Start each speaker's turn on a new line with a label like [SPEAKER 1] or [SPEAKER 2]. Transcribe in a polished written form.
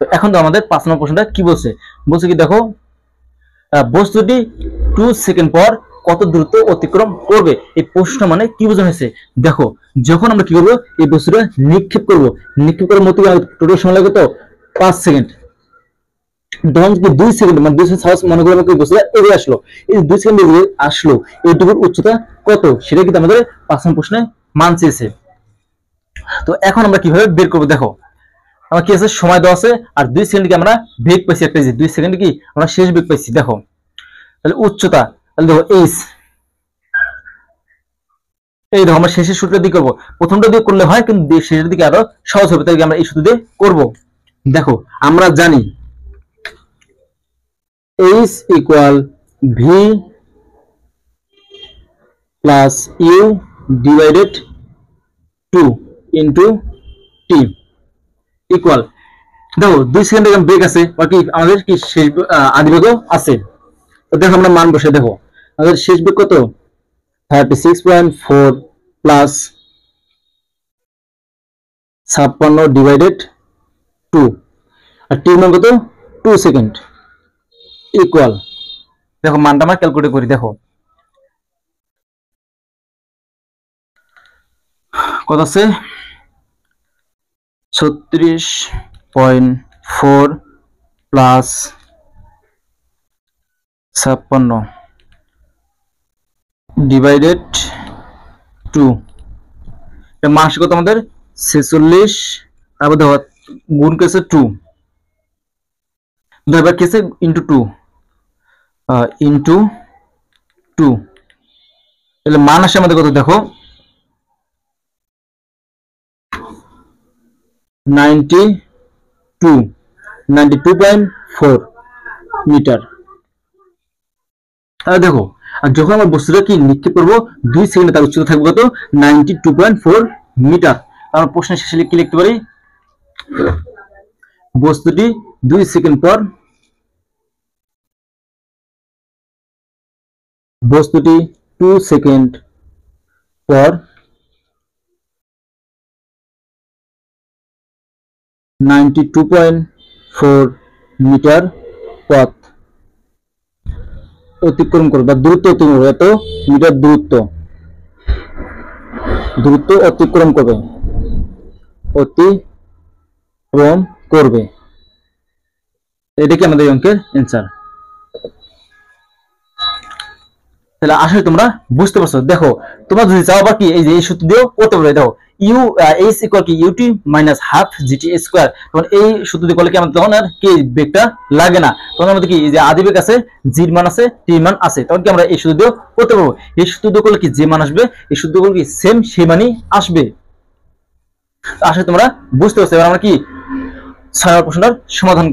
[SPEAKER 1] তো এখন তো আমাদের 5 নম্বর প্রশ্নটা কি বলছে, বলছে কি দেখো বস্তুটি 2 সেকেন্ড পর কত দ্রুত অতিক্রম করবে। এই প্রশ্ন মানে কি বোঝানো হয়েছে, দেখো যখন আমরা কি করবো এই বস্তুটা নিক্ষেপ করবো, নিক্ষেপ করার মতো টোটাল সময় লাগে তো 5 সেকেন্ড। তখন কি 2 সেকেন্ড মানে 2 সেকেন্ড মনে করে আমাকে বস্তুটা এগিয়ে আসলো, এই 2 সেকেন্ড এগিয়ে আসলো এইটুকুর উচ্চতা কত সেটা কিন্তু আমাদের 5 নম্বর প্রশ্নে মান চেয়েছে। তো এখন আমরা কিভাবে বের করবো, দেখো আমার কি আছে সময় দেওয়া আছে আর 2 সেকেন্ড কি আমরা বেগ পাইছি একটা, 2 সেকেন্ড কি আমরা শেষ বেগ পাইছি। দেখো তাহলে উচ্চতা, তাহলে দেখো এইচ, এই দেখো আমরা শেষের সূত্র দিয়ে করবো, প্রথমটা দিয়ে করলে হয় কিন্তু শেষের দিকে আরো সহজ হবে, তাই আমরা এই সূত্র দিয়ে করবো। দেখো আমরা জানি H equal V plus U divided 2 into T equal, দেখো 2 সেকেন্ড ব্রেক আছে আর কি আমাদের কি শেষ আদি বেগও আছে। তো দেখো আমরা মান বসে, দেখো আমাদের শেষ বেগ কত 36.4 প্লাস 56 ডিভাইডেড 2 আর টি মান কত 2 সেকেন্ড ইকুয়াল, দেখো মানটা আমরা ক্যালকুলেট করি, দেখো কত আছে 36.4 প্লাস 56 ডিভাইডেড 2, এটা মান কত আমাদের 46, তারপর দেখো গুণ কেছে 2, দেখো কেছে ইন্টু 2 ইন্টু 2, তাহলে মান আসে আমাদের কত দেখো 92.4 মিটার। তাহলে দেখো আর যখন আমরা বস্তুটা কি নিক্ষেপ করবো 2 সেকেন্ডে তার উচ্চতা থাকবে কত 92.4 মিটার। আমরা প্রশ্নের শেষে কি লিখতে পারি, বস্তুটি 2 সেকেন্ড পর বস্তুটি 2 সেকেন্ড পর 92.4 মিটার পথ অতিক্রম করবে বা দূরত্ব অতিক্রম করবে, এত মিটার দূরত্ব অতিক্রম করবে, অতিক্রম করবে, এটা কি আমাদের অঙ্কের অ্যান্সার। তাহলে আসলে তোমরা বুঝতে পারছো, দেখো তোমরা যদি চাও আবার কি এই যে এই সূত্র দিয়েও করতে পারবে, দেখো ইউ এইচ ইকুয়াল কি U T minus half G T square, তখন এই সূত্র দিয়ে করলে কি আমাদের তখন আর কি বেগটা লাগে না, তখন আমাদের কি যে আদি বেগ আছে জির মান আছে টির মান আছে, তখন কি আমরা এই সূত্র দিয়েও করতে পারবো। এই সূত্র দিয়ে করলে কি যে মান আসবে এই সূত্র করলে কি সেম সেই মানই আসবে। আসলে তোমরা বুঝতে পারছো, এবার আমরা কি 6 নম্বর প্রশ্নটার সমাধান